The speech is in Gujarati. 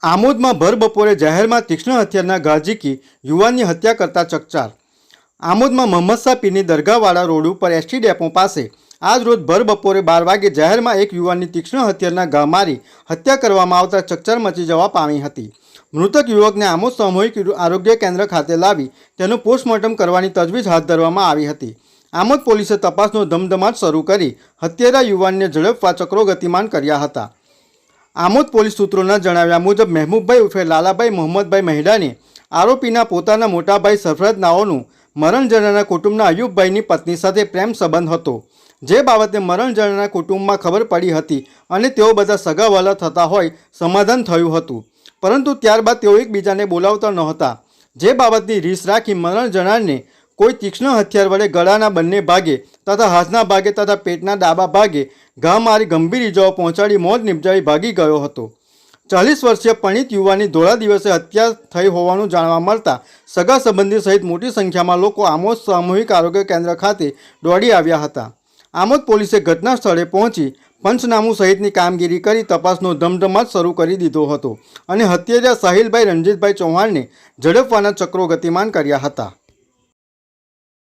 આમોદમાં ભર બપોરે જાહેરમાં તીક્ષ્ણ હથિયારના ઘા ઝીકી યુવાનની હત્યા કરતા ચકચાર। આમોદમાં મોહમ્મદ શાહ પીરની દરગાહવાળા રોડ ઉપર એસટી ડેપો પાસે આજ રોજ ભર બપોરે 12 વાગે જાહેરમાં એક યુવાનની તીક્ષ્ણ હથિયારના ઘા મારી હત્યા કરવામાં આવતા ચકચાર મચી જવા પામી હતી। મૃતક યુવકને આમોદ સામૂહિક આરોગ્ય કેન્દ્ર ખાતે લાવી તેનું પોસ્ટમોર્ટમ કરવાની તજવીજ હાથ ધરવામાં આવી હતી। આમોદ પોલીસે તપાસનો ધમધમાટ શરૂ કરી હત્યારા યુવાનને ઝડપવા ચક્રો ગતિમાન કર્યા હતા। આમોદ પોલીસ સૂત્રોના જણાવ્યા મુજબ મહેબૂબભાઈ ઉર્ફે લાલાભાઈ મોહમ્મદભાઈ મહેડાને આરોપીના પોતાના મોટાભાઈ સરફરાજ નાઓનું મરણ જનારના કુટુંબના અયુબભાઈની પત્ની સાથે પ્રેમ સંબંધ હતો, જે બાબતે મરણ જનારના કુટુંબમાં ખબર પડી હતી અને તેઓ બધા સગાવાલા થતા હોય સમાધાન થયું હતું, પરંતુ ત્યારબાદ તેઓ એકબીજાને બોલાવતા નહોતા, જે બાબતની રીસ રાખી મરણ જનારને કોઈ તીક્ષ્ણ હથિયાર વડે ગળાના બંને ભાગે તથા હાથના ભાગે તથા પેટના ડાબા ભાગે ઘા મારી ગંભીર ઇજાઓ પહોંચાડી મોત નિપજાવી ભાગી ગયો હતો। 40 વર્ષીય પરિણીત યુવાનની ધોળા દિવસે હત્યા થઈ હોવાનું જાણવા મળતા સગા સંબંધી સહિત મોટી સંખ્યામાં લોકો આમોદ સામૂહિક આરોગ્ય કેન્દ્ર ખાતે દોડી આવ્યા હતા। આમોદ પોલીસે ઘટના સ્થળે પહોંચી પંચનામું સહિતની કામગીરી કરી તપાસનો ધમધમાટ શરૂ કરી દીધો હતો અને હત્યારા સાહિલભાઈ રણજીતભાઈ ચૌહાણને ઝડપવાના ચક્રો ગતિમાન કર્યા હતા।